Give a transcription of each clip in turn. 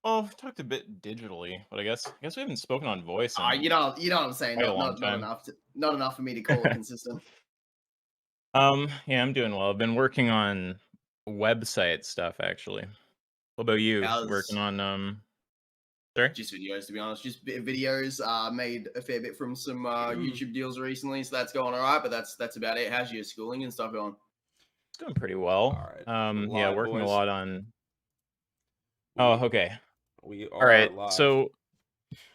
Oh, I've talked a bit digitally, but I guess we haven't spoken on voice You in know what I'm saying. quite a Not long not not time. enough to not enough for me to call it consistent. Yeah, I'm doing well. I've been working on website stuff actually. What about you? Working How's on sorry? just videos to be honest, just bit of videos. Made a fair bit from some YouTube deals recently, so that's going all right. But that's about it. How's your schooling and stuff going? It's doing pretty well. All right, we're Yeah, live, working a boys. lot on. Oh, We okay. we All are right. live. So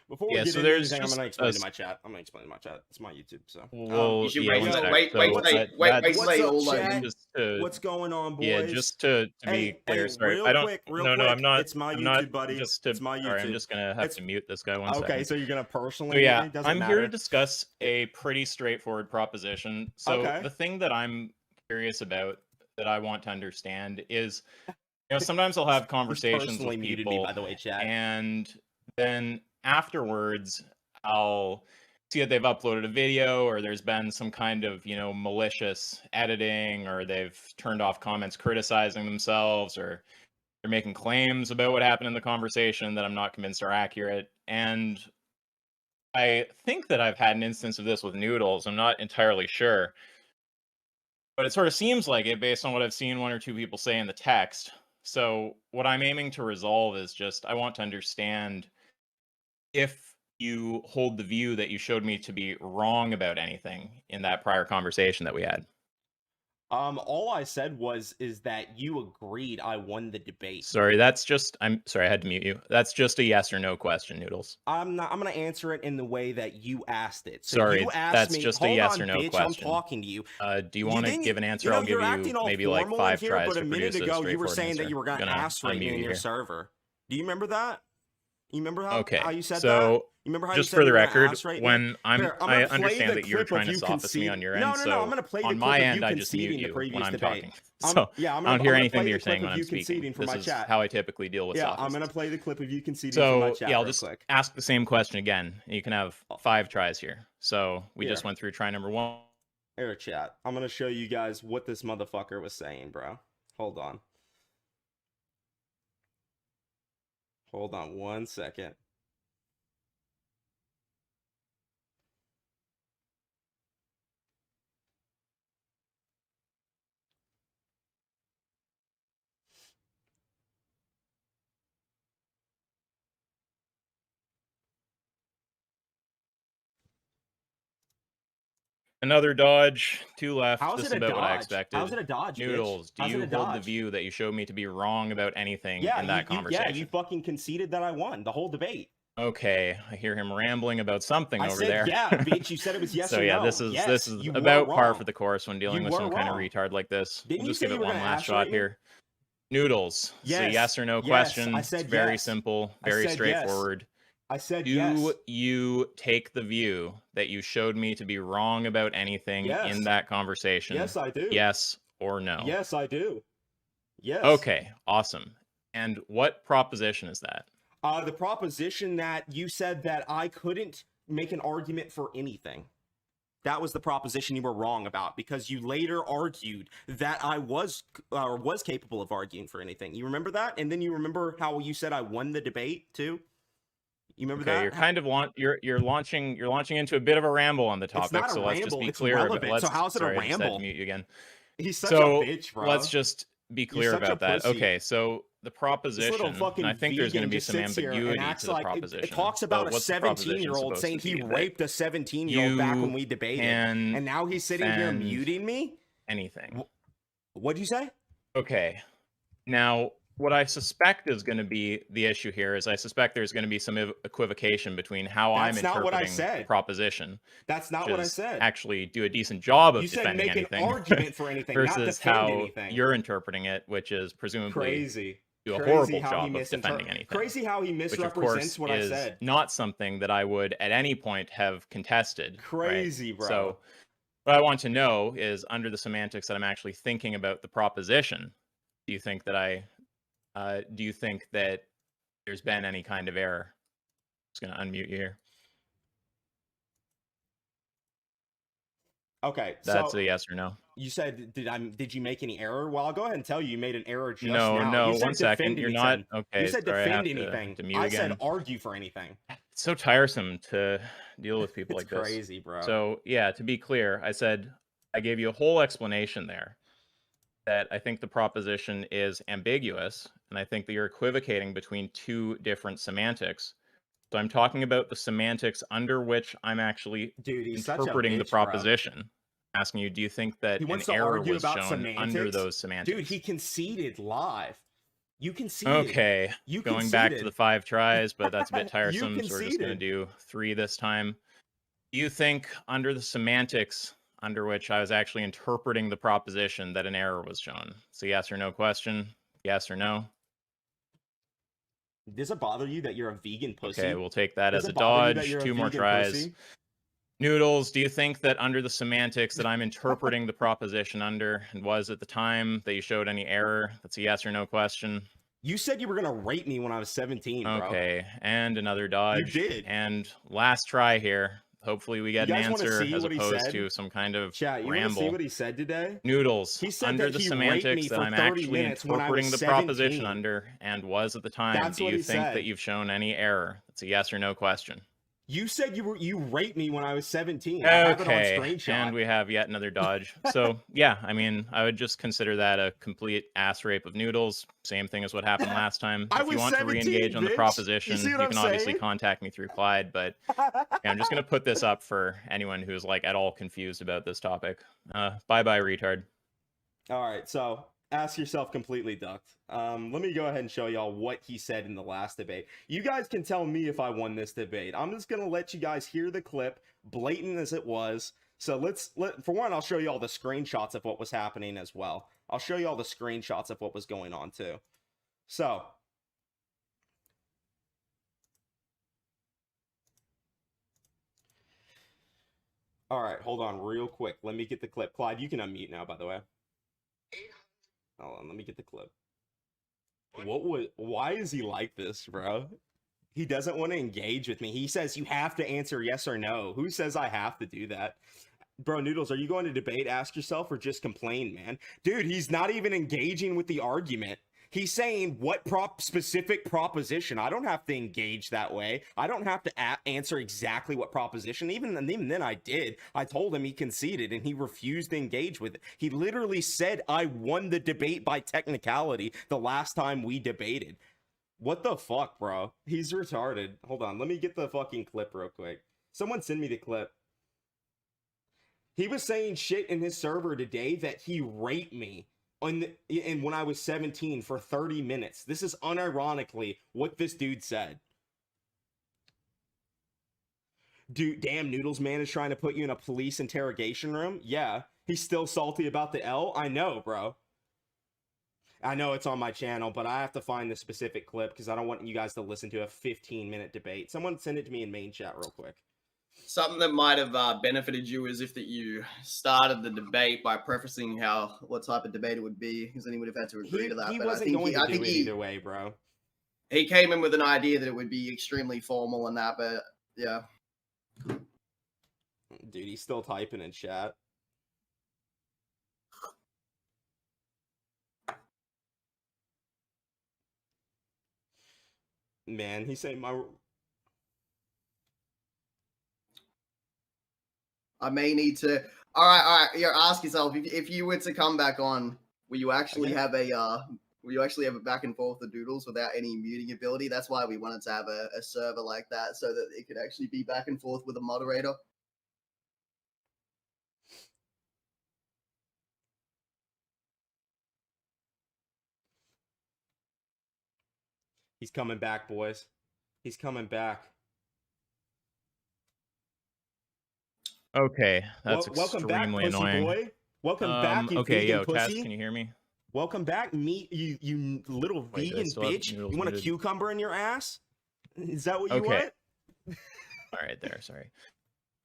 Before we yeah, get so into there's anything, I'm just gonna explain to my chat. I'm gonna explain to my chat. It's my YouTube, so You well, should yeah, wait one till yo, sec. wait wait till So what's they wait wait till what's they up, all load chat? in. just to What's going on, yeah, boys? just to be Hey, clear, sorry. real I don't quick, real no, no, quick. It's my I'm not YouTube, buddy. just to It's my sorry, I'm YouTube. just gonna have It's to mute this guy one okay. second. So you're gonna So personally mute yeah, me? Doesn't I'm here to matter. discuss a pretty straightforward proposition. So Okay. the thing that I'm curious about that I want to understand is, sometimes I'll have He's conversations personally with muted me, by people the way, chat. and then afterwards I'll see that they've uploaded a video or there's been some kind of, malicious editing or they've turned off comments criticizing themselves or they're making claims about what happened in the conversation that I'm not convinced are accurate. And I think that I've had an instance of this with Noodles. I'm not entirely sure, but it sort of seems like it based on what I've seen one or two people say in the text. So, what I'm aiming to resolve is just I want to understand if you hold the view that you showed me to be wrong about anything in that prior conversation that we had. All I said is that you agreed I won the debate. I'm sorry, I had to mute you. That's just a yes or no question, Noodles. I'm gonna answer it in the way that you asked it. So Sorry, you asked that's me, just a hold yes or on, no bitch, I'm question. talking to you. Do you You want to didn't, give an answer? I'll give you're you acting all maybe like formal in 5 here, tries but a to minute produce a ago you were straightforward saying that answer. you were I'm gonna gonna ask rate me unmute in you your here. server. Do you remember that? You remember how Okay, you said that? so You remember how you just said for you the were gonna record, ask rate me? when Here, I'm I gonna play understand the that you're clip of trying to you sophist me on concede. your No, end, no, no. I'm so gonna play the on clip my of you end, I just mute conceding the you when previous I'm debate. talking. So Yeah, I don't hear I'm gonna anything play that the you're clip saying of when I'm you speaking. conceding for This my is chat. how I typically deal with Yeah, I'm gonna sophists. play the clip of you conceding for my So yeah, chat I'll real just quick. ask the same question again. You can have Oh, 5 tries here. So we just here. went through try number 1. Air chat. I'm gonna show you guys what this motherfucker was saying, bro. Hold on. Hold on 1 second. Another dodge, 2 left, How's just it a about what I dodge? How's expected. it a dodge, bitch? Noodles, do How's it you a hold the dodge? view that you showed me to be wrong about anything Yeah, in that you conversation? fucking conceded that I won the whole debate. Okay, I hear him rambling about something I over said, there. yeah, bitch. You said it was yes So or yeah, no. this Yes, is you were about par for wrong. the course when dealing You with were some kind of wrong. retard like this. We'll Didn't you just say give you it were one gonna last ask shot rate me? here. Noodles, it's a Yes, yes or no yes. I question. It's said very yes. simple, I very said yes. straightforward. I said Do yes. you take the view that you showed me to be wrong about anything in Yes. that conversation? Yes, I do. Yes or no? Yes, I do. Yes. Okay, awesome. And what proposition is that? The proposition that you said that I couldn't make an argument for anything. That was the proposition you were wrong about because you later argued that I was capable of arguing for anything. You remember that? And then you remember how you said I won the debate too? You remember Okay, you're that? kind of you're launching into a bit of a ramble on the It's topic, not a so let's just ramble, be it's clear about relevant. So let's how's it a sorry, I just had to ramble? mute you again. He's such a So bitch, let's bro. just be You're clear such a about that. pussy. Okay, so the This little proposition, and I fucking think there's going to vegan be just some sits here and ambiguity acts to the like it proposition. talks about But a what's the proposition 17-year-old supposed saying to he be? That raped a 17-year-old back when you we debated. can And now he's sitting here defend muting me? anything. What'd you say? Okay. Now, what I suspect is going to be the issue here is I suspect there's going to be some equivocation between how I'm That's not what I interpreting the said. proposition, That's not which what I is said. actually do a decent job You of said defending make an anything, argument for anything, not versus defend how anything. you're interpreting it, which is presumably Crazy. do a Crazy horrible how he job of defending anything. Crazy how he Which of misrepresents course what I is said. not something that I would at any point have contested, right? Crazy, bro. So what I want to know is under the semantics that I'm actually thinking about the proposition, do you think that there's been any kind of error? Just gonna unmute you here. Okay, That's so a yes or no. You said, did you make any error? Well, I'll go ahead and tell you, you made an error just No, now. no, You said one second. defend You're anything. not You okay. said Sorry, I defend have anything. to mute I again. said argue for anything. It's so tiresome to deal with people It's like this. crazy, bro. So yeah, to be clear, I said I gave you a whole explanation there that I think the proposition is ambiguous, and I think that you're equivocating between two different semantics. So I'm talking about the semantics under which I'm actually Dude, he's such a interpreting the bitch, bro. proposition. Asking you, do you think that He an wants to error argue was about shown under semantics. those semantics? Dude, he conceded live. You conceded. Okay, You going back to conceded. the 5 tries, but that's a bit You tiresome, so we're just going to conceded. do 3 this time. Do you think under the semantics under which I was actually interpreting the proposition that an error was shown? It's a yes or no question. Yes or no? Does it bother you that you're a vegan pussy? Okay, we'll take that Does as a it bother you that dodge. you're a 2 more vegan tries. pussy? Noodles, do you think that under the semantics that I'm interpreting the proposition under, and was at the time that you showed any error? That's a yes or no question. You said you were gonna rape me when I was 17, bro. Okay, and another dodge. You did. And last try here. Hopefully we get You an guys wanna answer see as what he opposed said? to some kind of Chat, you want to see ramble. what he said today? Noodles, He said under that the he raped me semantics that for I'm 30 actually minutes when I interpreting was the proposition 17. under and was at the time, That's do what you he think said. that you've shown any error? That's a yes or no question. You said you raped me when I was 17. I have it on Okay, screenshot. and we have yet another dodge. So, yeah, I mean, I would just consider that a complete ass rape of Noodles. Same thing as what happened last time. I If you was want to 17, re-engage on the bitch. proposition, You see you what I'm can obviously saying? contact me through Clyde, but yeah, I'm just going to put this up for anyone who's, like, at all confused about this topic. Bye-bye, retard. All right, so ask yourself completely ducked. Let me go ahead and show y'all what he said in the last debate. You guys can tell me if I won this debate. I'm just gonna let you guys hear the clip, blatant as it was. So for one, I'll show you all the screenshots of what was happening as well. I'll show you all the screenshots of what was going on too. So. All right, hold on real quick. Let me get the clip. Clyde, you can unmute now, by the way. Hold on, let me get the clip. Why is he like this, bro? He doesn't want to engage with me. He says you have to answer yes or no. Who says I have to do that? Bro, Noodles, are you going to debate? Ask yourself or just complain, man? Dude, he's not even engaging with the argument. He's saying what specific proposition. I don't have to engage that way. I don't have to answer exactly what proposition. Even then I did. I told him he conceded and he refused to engage with it. He literally said I won the debate by technicality the last time we debated. What the fuck, bro? He's retarded. Hold on. Let me get the fucking clip real quick. Someone send me the clip. He was saying shit in his server today that he raped me and when I was 17 for 30 minutes. This is unironically what this dude said. Dude, damn, Noodles man is trying to put you in a police interrogation room. Yeah, he's still salty about the L. I know, bro. I know it's on my channel, but I have to find the specific clip because I don't want you guys to listen to a 15-minute debate. Someone send it to me in main chat real quick. Something that might have benefited you is if that you started the debate by prefacing what type of debate it would be, because then he would have had to agree to that. He but wasn't going to do it either way, bro. He came in with an idea that it would be extremely formal and that, but yeah. Dude, he's still typing in chat. Man, he's saying my... I may need to. All right. Yeah, ask yourself if you were to come back on, will you actually have a back and forth with Doodles without any muting ability? That's why we wanted to have a server like that so that it could actually be back and forth with a moderator. He's coming back, boys. He's coming back. Okay, that's welcome back, extremely pussy annoying. boy. Welcome back, you okay, vegan yo, pussy. Tess, can you hear me? Welcome back, you little Wait, vegan bitch. You want a cucumber in your ass? Is that what you want? All right, there, sorry.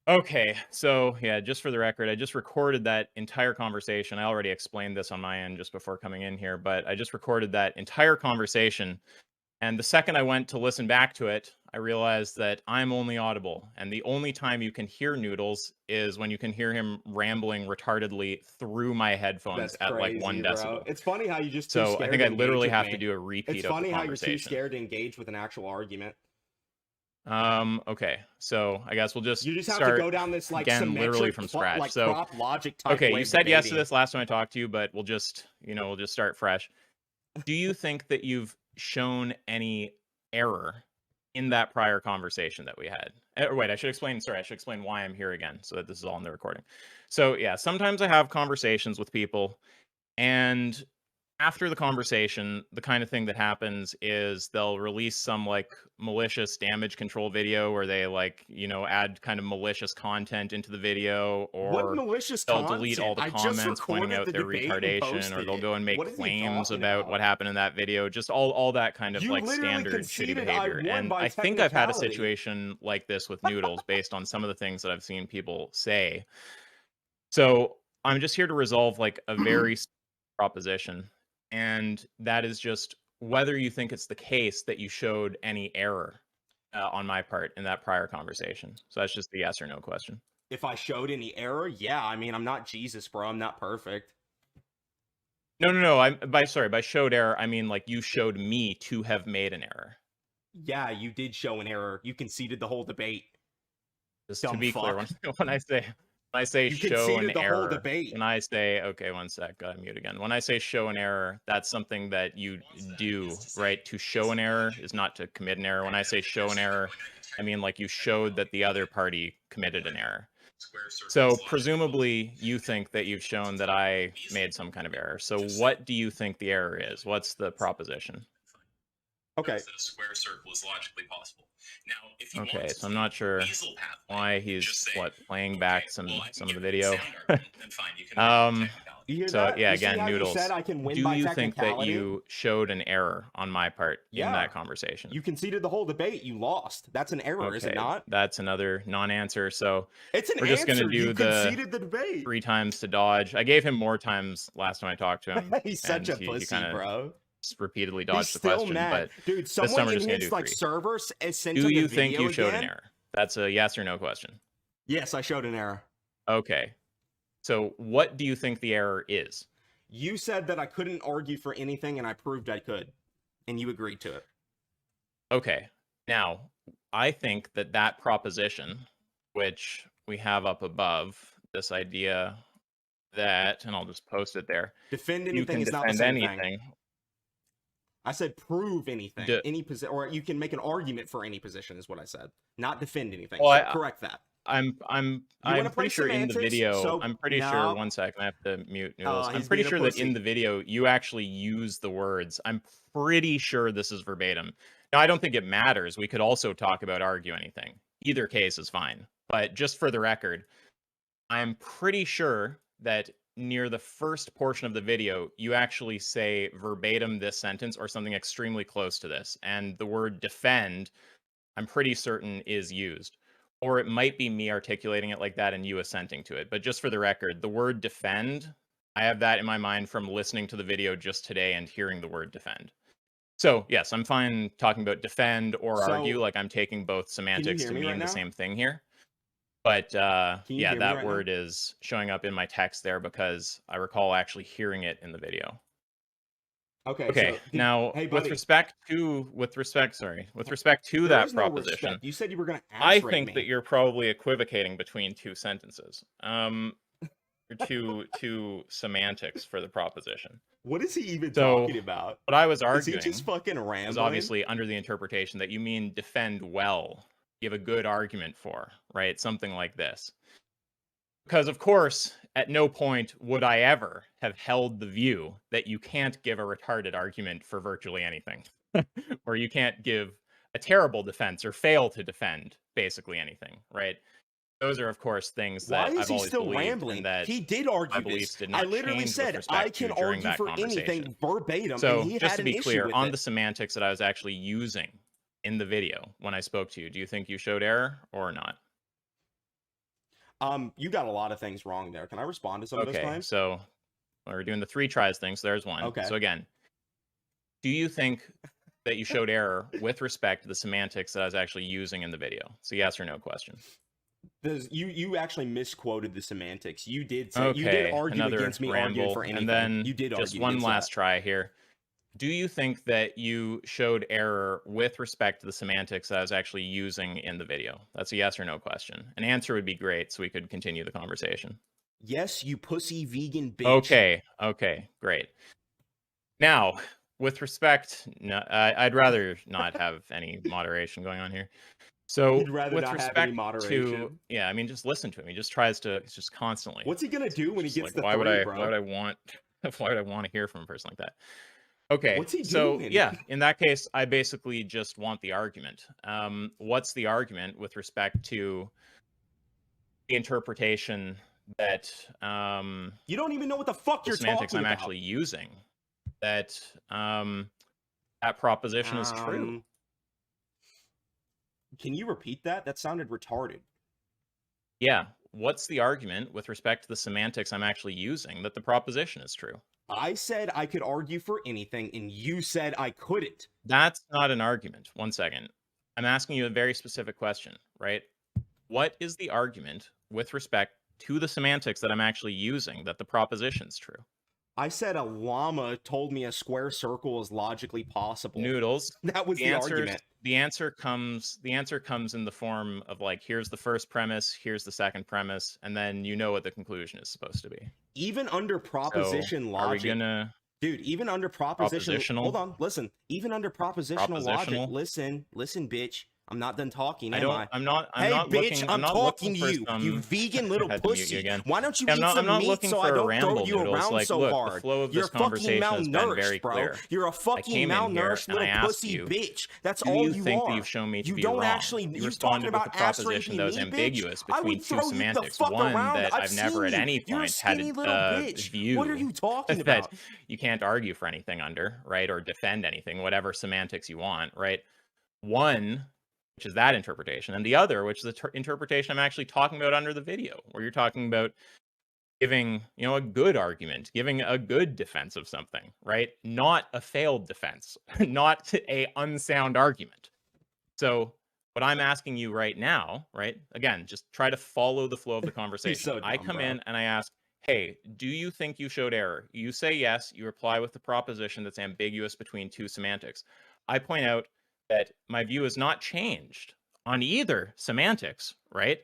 Okay, so yeah, just for the record, I just recorded that entire conversation. I already explained this on my end just before coming in here, but I just recorded that entire conversation. And the second I went to listen back to it, I realized that I'm only audible, and the only time you can hear Noodles is when you can hear him rambling retardedly through my headphones That's at like 1 crazy, bro. decibel. It's funny how you're just too So I scared think to I engage literally with have to me. do a It's repeat of the funny how you're too conversation. scared to engage with an actual argument. Okay. So I guess we'll just You just have to start go down this like again, literally symmetric, from scratch. like So prop logic type okay, way you of said yes to debating. this last time I talked to you, but we'll just, we'll just start fresh. Do you think that you've shown any error in that prior conversation that we had? Or wait, I should explain why I'm here again so that this is all in the recording. So yeah, sometimes I have conversations with people, and after the conversation, the kind of thing that happens is they'll release some like malicious damage control video where they like, add kind of malicious content into the video, What or malicious they'll content? delete all the I just comments pointing recorded out the their debate and retardation, or posted they'll it. go and make What is he claims talking about what happened in that video, just all that kind of You like literally standard shitty conceded I behavior. won And by I think I've had a technicality. situation like this with Noodles based on some of the things that I've seen people say. So I'm just here to resolve like a very proposition, and that is just whether you think it's the case that you showed any error on my part in that prior conversation. So that's just the yes or no question. If I showed any error, yeah. I mean, I'm not Jesus, bro. I'm not perfect. No. By showed error, I mean like you showed me to have made an error. Yeah, you did show an error. You conceded the whole debate. Just Dumb to be clear, fuck. when I say You show an conceded the whole error, debate. when I say, okay, one sec, gotta mute again. When I say show an error, that's something that you do, right? To show an error is not to commit an error. When I say show an error, I mean like you showed that the other party committed an error. So presumably you think that you've shown that I made some kind of error. So what do you think the error is? What's the proposition? Okay. That a square circle is logically possible. Now, if you Okay, want so I'm not sure why he's playing back some of the video. Then fine, you can You hear So that? yeah, You see again, how you Noodles. said I can win Do by you think that technicality? you showed an error on my part in Yeah. that conversation? You conceded the whole debate. You lost. That's an error, is it not? That's another non-answer. So It's an we're just answer. gonna do You the conceded the debate. 3 times to dodge. I gave him more times last time I talked to him. He's such a and pussy, he kinda bro. just repeatedly He's dodged the still question. mad. But Dude, this time someone we're in just gonna do his like 3. server sent Do him you the think video you showed again? an error? That's a yes or no question. Yes, I showed an error. Okay. So what do you think the error is? You said that I couldn't argue for anything, and I proved I could, and you agreed to it. Okay. Now, I think that that proposition, which we have up above, this idea that, and I'll just post it there, Defend you anything can is not the defend same anything. thing. I said prove anything, any position, or you can make an argument for any position, is what I said. Not defend anything. Well, So correct that. I'm wanna pretty play sure in the semantics? video, So, I'm pretty no. sure, one second, I have to mute Noodles. I'm he's pretty being a sure that in pussy. the video, you actually use the words. I'm pretty sure this is verbatim. Now, I don't think it matters. We could also talk about argue anything. Either case is fine. But just for the record, I'm pretty sure that near the first portion of the video, you actually say verbatim this sentence or something extremely close to this. And the word defend, I'm pretty certain, is used. Or it might be me articulating it like that and you assenting to it. But just for the record, the word defend, I have that in my mind from listening to the video just today and hearing the word defend. So yes, I'm fine talking about defend or argue. Like I'm taking both semantics to mean the same thing here. But yeah, that word is showing up in my text there because I recall actually hearing it in the video. Okay. So now, hey, with respect to that proposition, you said you were going to. I think that you're probably equivocating between two sentences. Two semantics for the proposition. What is he even talking about? What I was arguing is he just fucking rambling? was obviously under the interpretation that you mean defend well, give a good argument for, right? Something like this. Because, of course, at no point would I ever have held the view that you can't give a retarded argument for virtually anything, or you can't give a terrible defense or fail to defend basically anything, right? Those are, of course, things that I've always believed, and that he did argue my beliefs did not I literally change said with respect I can to during argue that for conversation. anything verbatim. So, and he just had to be an clear, issue with on it. the semantics that I was actually using in the video when I spoke to you, do you think you showed error or not? You got a lot of things wrong there. Can I respond to some of those claims? So we're doing the 3 tries thing, so there's one. Okay. So again, do you think that you showed error with respect to the semantics that I was actually using in the video? It's a yes or no question. You actually misquoted the semantics. You did say Okay, you did argue another against me arguing ramble, for anything. and then You did just argue one against last that. try here. Do you think that you showed error with respect to the semantics that I was actually using in the video? That's a yes or no question. An answer would be great, so we could continue the conversation. Yes, you pussy vegan bitch. Okay, great. Now, with respect, no, I'd rather not have any moderation going on here. So, You'd rather with not have respect any to, moderation. yeah, I mean, just listen to him. He just tries to, it's just constantly. What's he gonna do when he Just gets like, the why would three, I, bro? why would I want, why would I want to hear from a person like that? Okay, What's he so doing? yeah, in that case, I basically just want the argument. What's the argument with respect to the interpretation that You don't even know what the fuck the you're semantics talking I'm about. actually using? That that proposition is true. Can you repeat that? That sounded retarded. Yeah. What's the argument with respect to the semantics I'm actually using that the proposition is true? I said I could argue for anything, and you said I couldn't. That's not an argument. One second. I'm asking you a very specific question, right? What is the argument with respect to the semantics that I'm actually using that the proposition's true? I said a llama told me a square circle is logically possible. Noodles. That was the argument. The answer comes in the form of like, here's the first premise, here's the second premise, and then you know what the conclusion is supposed to be. Even under proposition logic. Are we gonna Dude, even under propositional. Hold on, listen. Even under propositional logic, listen, bitch. I'm not done talking. I'm not hey, bitch, looking, I'm talking to you. Some, you vegan little pussy. Why don't you eat some meat so I don't throw you Noodles. around like, so look, hard? The flow of You're this fucking malnourished, bro. Clear. You're a fucking malnourished little pussy bitch. That's all you think are. That you've shown me to you be don't wrong? actually. You responded with the proposition that was ambiguous between two semantics. One that I've never at any point had a view. What are you talking about? That you can't argue for anything under, right, or defend anything, whatever semantics you want, right? One, which is that interpretation, and the other, which is the interpretation I'm actually talking about under the video, where you're talking about giving, a good argument, giving a good defense of something, right? Not a failed defense, not a unsound argument. So what I'm asking you right now, right? Again, just try to follow the flow of the conversation. So dumb, I come in and I ask, hey, do you think you showed error? You say yes, you reply with the proposition that's ambiguous between two semantics. I point out that my view has not changed on either semantics, right?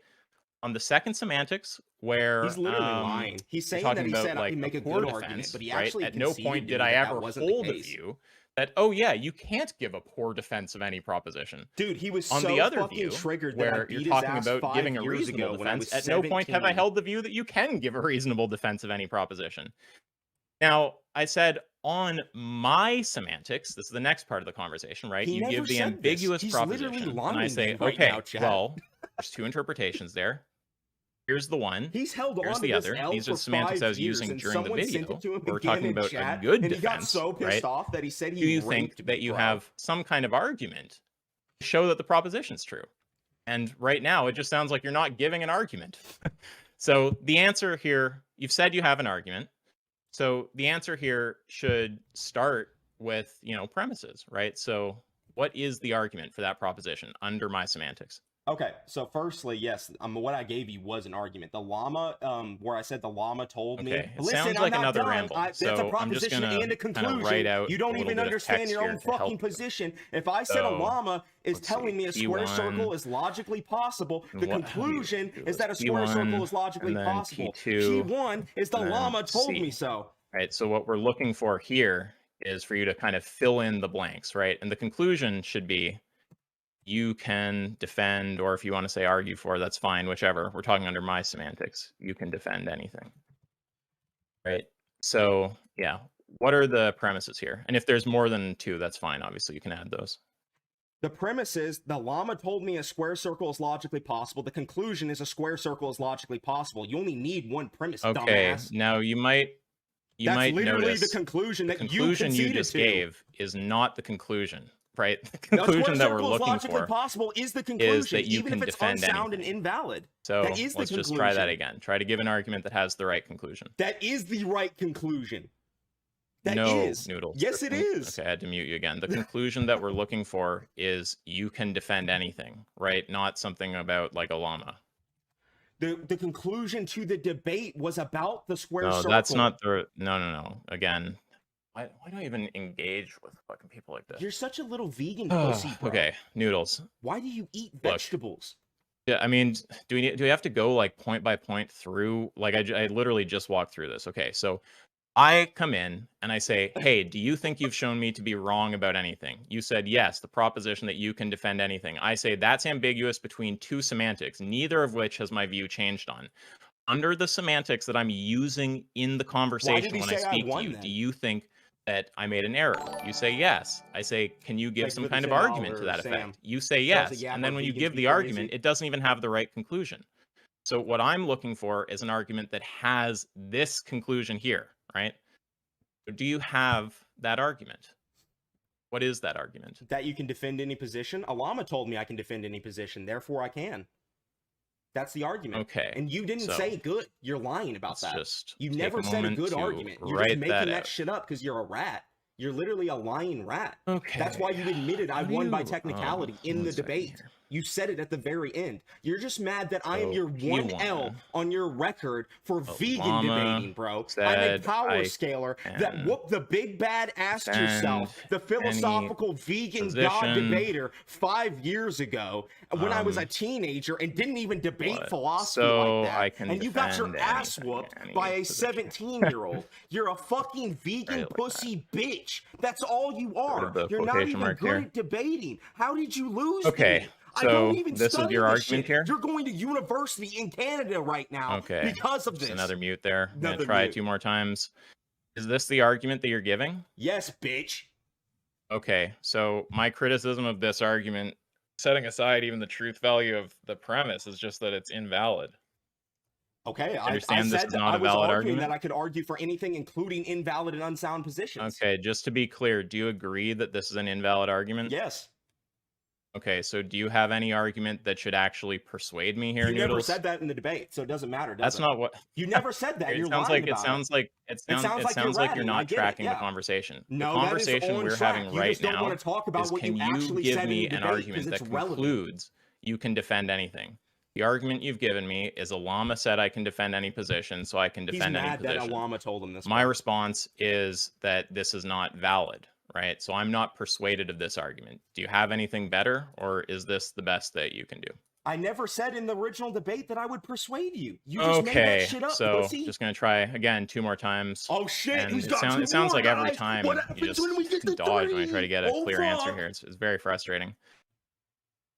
On the second semantics, where he's literally lying. He's saying that he said I can make a good argument, but he actually at no point did I ever hold a view that, oh yeah, you can't give a poor defense of any proposition. Dude, he was on so the other fucking view, triggered where that you're talking about giving a reasonable defense. At no point have I held the view that you can give a reasonable defense of any proposition. Now, I said on my semantics, this is the next part of the conversation, right? You give the ambiguous proposition, and I say, okay, well, there's two interpretations there. Here's the one. He's held Here's on the to other. These are the semantics I was using during the video. We're talking about a good defense, he got so pissed off that he said do you think that you have some kind of argument to show that the proposition's true? And right now, it just sounds like you're not giving an argument. So the answer here, you've said you have an argument. So the answer here should start with, premises, right? So what is the argument for that proposition under my semantics? Okay, so firstly, yes, what I gave you was an argument. The llama, where I said the llama told me. It sounds like another ramble. That's a proposition and a conclusion. You don't even understand your own fucking position. If I said a llama is telling me a square circle is logically possible, the conclusion is that a square circle is logically possible. P1 is the llama told me so. Right, so what we're looking for here is for you to kind of fill in the blanks, right? And the conclusion should be, you can defend, or if you want to say argue for, that's fine, whichever. We're talking under my semantics. You can defend anything. Right? So, yeah. What are the premises here? And if there's more than two, that's fine. Obviously, you can add those. The premise is, the llama told me a square circle is logically possible. The conclusion is a square circle is logically possible. You only need one premise, dumbass. Now you might literally notice the conclusion that you just gave is not the conclusion. Right, the conclusion that we're looking for possible is the conclusion, is that you even can if it's defend unsound anything. and invalid. So that is let's the just try that again. Try to give an argument that has the right conclusion. That is the right conclusion. That no, is. Noodles. Yes, it is. Okay, I had to mute you again. The conclusion that we're looking for is you can defend anything, right? Not something about like a llama. The conclusion to the debate was about the square No, circle. that's not the. No. Again, why do I even engage with fucking people like this? You're such a little vegan pussy, bro. Okay, Noodles. Why do you eat Look. vegetables? Yeah, I mean, do we have to go like point by point through? Like I literally just walked through this. Okay, so I come in and I say, "Hey, do you think you've shown me to be wrong about anything?" You said, "Yes, the proposition that you can defend anything." I say that's ambiguous between two semantics, neither of which has my view changed on. Under the semantics that I'm using in the conversation he when I say I speak to won you, then? do you think that I made an error? You say yes. I say, can you give Thanks some for the kind of $10, argument to that Sam. effect? You say So I yes. said, yeah, And but then when you vegans give be the crazy. argument, it doesn't even have the right conclusion. So what I'm looking for is an argument that has this conclusion here, right? Do you have that argument? What is that argument? That you can defend any position? A llama told me I can defend any position, therefore I can. That's the argument. Okay. And you didn't so say good. You're lying about let's that. just You take never said a moment good to argument. You're write just making that out. shit up because you're a rat. You're literally a lying rat. Okay. That's why you admitted I How do won by you- technicality in one the second debate. here. You said it at the very end. You're just mad that I am So your he 1L won. on your record for vegan llama debating, bro. I'm a said power I scaler that can whooped the big bad ass defend yourself, the philosophical vegan god position. debater 5 years ago when I was a Um, teenager and didn't even debate what? philosophy So like that. I can And you got your defend ass anything, whooped any by a position. 17-year-old. You're a fucking vegan Right, like pussy bitch. That's all you are. the You're not quotation even mark good here. at debating. How did you lose? Okay, to me? I so don't even this is study your this argument shit. here? You're going to university in Canada right now Okay. because of Just this. another mute there. I'm Another gonna try mute. it 2 more times. Is this the argument that you're giving? Yes, bitch. Okay, so my criticism of this argument, setting aside even the truth value of the premise, is just that it's invalid. Okay, I understand this said is that not I a was valid arguing argument? that I could argue for anything, including invalid and unsound positions. Okay, just to be clear, do you agree that this is an invalid argument? Yes. Okay, so do you have any argument that should actually persuade me here, You never Noodles? said that in the debate, so it doesn't matter, does That's it? not what. You never said that. It You're sounds lying like it about sounds like it sounds like you're you're not ratting. I get it, tracking yeah. the conversation. No, The that is conversation on we're track. having You right just don't now want to talk about is, what can you you actually give said me in the an debate argument because that it's relevant. concludes you can defend anything? The argument you've given me is a llama said I can defend any position, so I can He's defend any mad that a position. llama told him this. My bro. response is that this is not valid, right? So I'm not persuaded of this argument. Do you have anything better, or is this the best that you can do? I never said in the original debate that I would persuade you. You just made that Okay, shit up, so pussy. just gonna try again 2 more times. Oh shit, And he's it, got sound, two it sounds more, like every guys. time What you happens just when we get to dodge when I try 3? to get a Oh, clear answer fuck. here. It's very frustrating.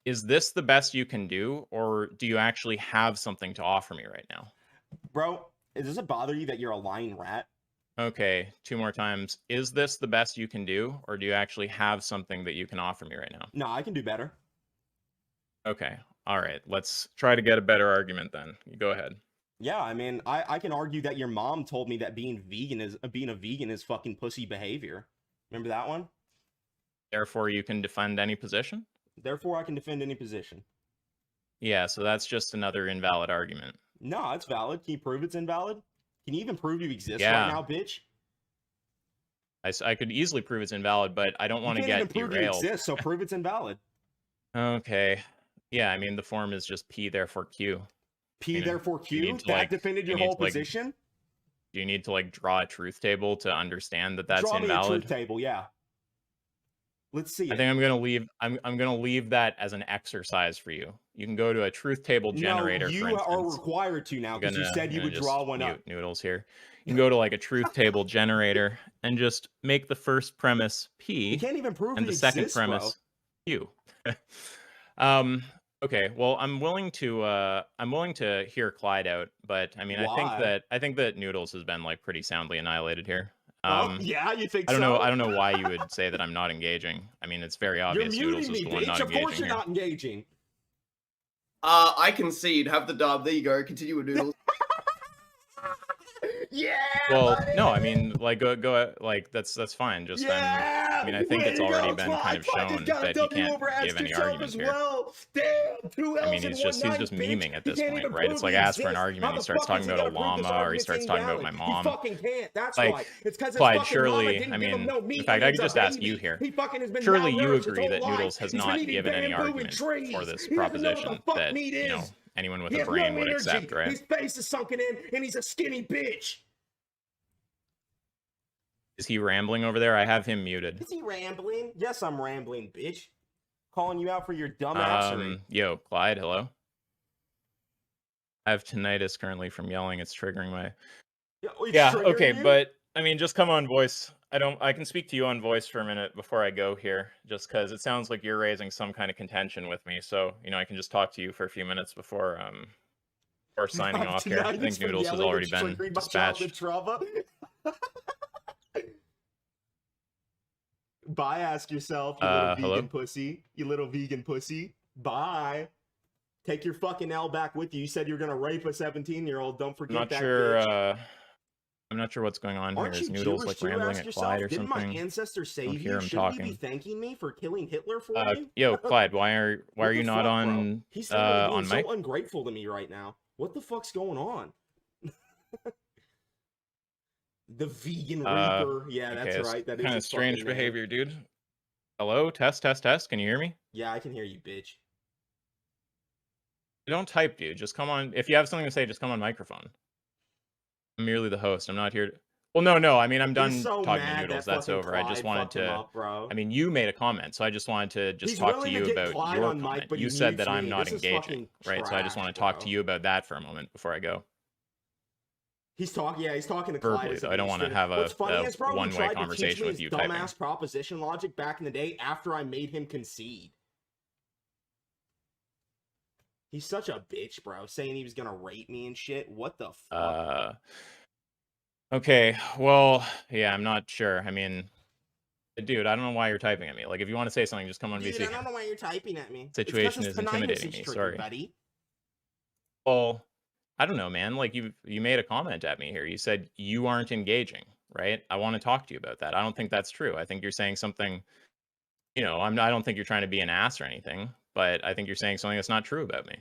Is this the best you can do, or do you actually have something to offer me right now? Bro, does it bother you that you're a lying rat? Okay, 2 more times. Is this the best you can do, or do you actually have something that you can offer me right now? No, I can do better. Okay, all right. Let's try to get a better argument then. You go ahead. Yeah, I mean, I can argue that your mom told me that being a vegan is fucking pussy behavior. Remember that one? Therefore, you can defend any position? Therefore, I can defend any position. Yeah, so that's just another invalid argument. No, it's valid. Can you prove it's invalid? Can you even prove you exist Yeah. right now, bitch? I could easily prove it's invalid, but I don't want to You can't even get prove you derailed. exist, so prove it's invalid. Okay. Yeah, I mean, the form is just P, therefore Q. P, You know, therefore you Q? need to, That like- defended you your need whole to, like, position? Do you need to, like, draw a truth table to understand that that's Draw me a invalid? truth table, yeah. Let's see I it. think I'm gonna leave that as an exercise for you. You can go to a truth table generator, No, you for instance. are required to now because you said you would draw one up. Noodles here. You can go to like a truth table generator and just make the first premise P You can't even prove and it the second exists, bro. premise Q. Okay, well, I'm willing to hear Clyde out, but I mean, Why? I think that Noodles has been like pretty soundly annihilated here. Oh, yeah, you think I don't so? know. I don't know why you would say that I'm not engaging. I mean, it's very You're obvious. Noodles muting is me, the one not bitch. Of course engaging you're here. not engaging. I concede. Have the dub. There you go. Continue with Noodles. Yeah. Well, buddy! no, I mean, like, go, like, that's fine. Just then, Yeah. I mean, I think Way it's to already go, been Clyde. kind of Clyde just shown got a that he W can't over give any yourself argument as here. well. Damn, 2 I L's mean, in he's one just night, memeing at He this can't point, even right? prove It's like he ask for an exists. argument, How he the starts fuck is talking he about a gonna prove this llama, or he argument's starts talking about my invalid? He mom. fucking can't. That's Like, why. It's because his Clyde, fucking mama surely, didn't I give him mean, no in meat fact, when I he could was just a ask you baby. here. He fucking has been Surely you malnourished his agree whole that life. Noodles has He's been not eating given any bamboo and argument trees. for this He doesn't know what the proposition fuck that, meat you is. know, anyone with He a has brain no would energy. accept, right? His face is sunken in, and he's a skinny bitch. Is he rambling over there? I have him muted. Is he rambling? Yes, I'm rambling, bitch. Calling you out for your dumbassery. Yo, Clyde, hello? I have tinnitus currently from yelling. It's triggering my... It's Yeah, triggering okay, you? but, I mean, just come on voice. I can speak to you on voice for a minute before I go here, just because it sounds like you're raising some kind of contention with me, so, you know, I can just talk to you for a few minutes before signing off here. I think Noodles has already been dispatched. Bye, ask yourself, you little Hello? vegan pussy. You little vegan pussy. Bye. Take your fucking L back with you. You said you're gonna rape a 17-year-old. Don't forget I'm not that, sure, bitch. I'm not sure what's going on Aren't here. you Is Noodles, Jewish like, too, rambling ask at yourself? Clyde or Didn't something? my ancestors I don't save hear you? him Shouldn't you be talking. thanking me for killing Hitler for you? Yo, Clyde, why are What you the not fuck, bro? on, He's literally being on mic? so ungrateful to me right now. What the fuck's going on? The vegan reaper. Yeah, that's Okay, it's right. That is kind of his strange fucking name. behavior, dude. Hello? Test, test, test. Can you hear me? Yeah, I can hear you, bitch. Don't type, dude. Just come on. If you have something to say, just come on microphone. I'm merely the host. I'm not here to... Well, no. I mean, I'm done He's so talking to mad Noodles. that That's fucking over. I just Clyde wanted fucked him to... up, bro. I mean, you made a comment, so I just wanted to just He's talk to willing to you get about Clyde your on mic, comment. but You he said mutes that I'm me. not This is engaging, fucking right? So I just trash, want to talk to bro. you about that for a moment before I go. He's talking to Clyde. Verbally, as though. if I don't he's want to finished. have What's funny is, bro, he one-way tried to teach conversation me with his you typing. dumbass proposition logic back in the day after I made him concede. He's such a bitch, bro, saying he was gonna rape me and shit. What the fuck? Okay, well, yeah, I'm not sure. I mean, dude, I don't know why you're typing at me. Like, if you want to say something, just come on Dude, VC. I don't know why you're typing at me. Situation it's is tinnitus intimidating is me. tricky, Sorry. buddy. Well, I don't know, man. Like, you made a comment at me here. You said you aren't engaging, right? I want to talk to you about that. I don't think that's true. I think you're saying something, you know, I don't think you're trying to be an ass or anything, but I think you're saying something that's not true about me.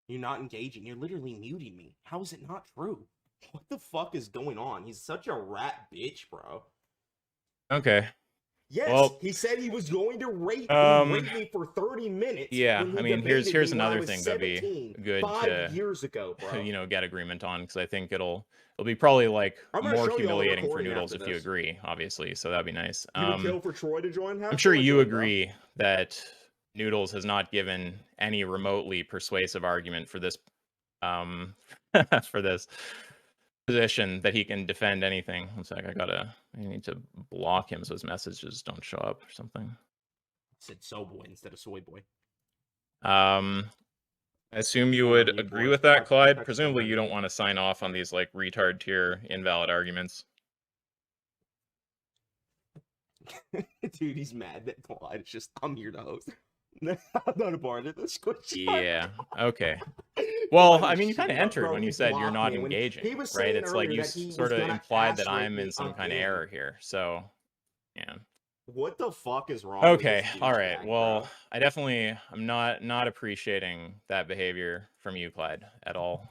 You're not engaging. You're literally muting me. How is it not true? What the fuck is going on? He's such a rat bitch, bro. Okay. Yes, Well, he said he was going to rape me for 30 minutes. Yeah, when he I mean, debated here's me when I another was thing that'd be 17, good 5 years ago, bro. you know, get agreement on, because I think it'll be probably like I'm gonna more show you all the humiliating for recording Noodles after if you this. agree, obviously. So that'd be nice. You would kill for Troy to join? I'm sure you agree that Noodles has not given any remotely persuasive argument for this for this position that he can defend anything. One sec, I need to block him so his messages don't show up or something. I said so boy instead of soy boy. I assume you would agree with that, Clyde. Presumably you don't want to sign off on these like retard tier invalid arguments. Dude, he's mad that Clyde is just, I'm here to host. I'm not a part of this. Yeah, okay. Well, I mean, you kind of entered when you said you're not engaging, right? It's like you sort of implied that I'm in some kind of error here. So, yeah. What the fuck is wrong? Okay, all right. Well, I'm not appreciating that behavior from you, Clyde, at all.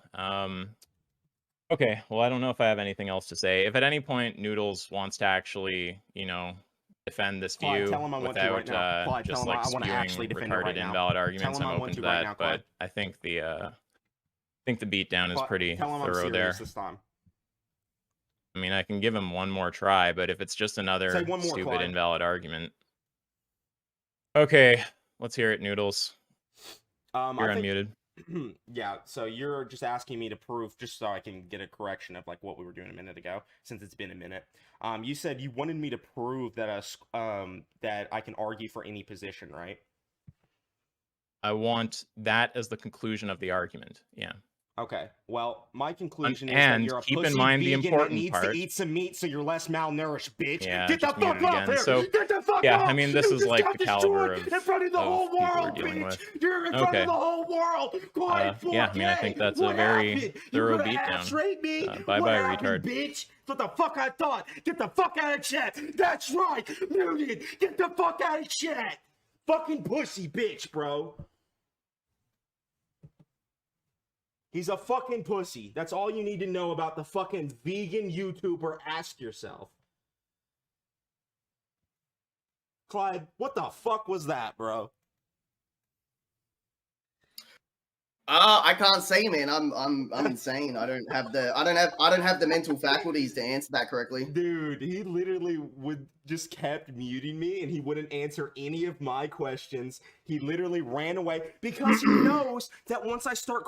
Okay, well, I don't know if I have anything else to say. If at any point Noodles wants to actually, you know, defend this view without just like spewing retarded invalid arguments, I'm open to that. But I think the beatdown is pretty thorough there. I mean, I can give him one more try, but if it's just another stupid invalid argument. Okay, let's hear it, Noodles. You're unmuted. Yeah, so you're just asking me to prove, just so I can get a correction of like what we were doing a minute ago, since it's been a minute. You said you wanted me to prove that that I can argue for any position, right? I want that as the conclusion of the argument. Yeah. Okay, well, my conclusion is and that you're a keep in pussy mind the vegan that important needs part. to eat some meat so you're less malnourished, bitch. Yeah, Get the just fuck muted off again. here! So, Get the fuck yeah, off! I mean, this You is just like got the caliber destroyed in front of the of whole people we're world, dealing bitch! with. You're in front Okay. of the whole world! Quiet Yeah, I mean, I think that's a what very happened? thorough You're gonna beatdown. ass rape me? Bye-bye, What happened, retard. bitch? What the fuck I thought? Get the fuck out of chat! That's right! Muted! Get the fuck out of chat! Fucking pussy bitch, bro! He's a fucking pussy. That's all you need to know about the fucking vegan YouTuber. Ask yourself. Clyde, what the fuck was that, bro? I can't say, man. I'm insane. I don't have the mental faculties to answer that correctly. Dude, he literally just kept muting me and he wouldn't answer any of my questions. He literally ran away because he knows that once I start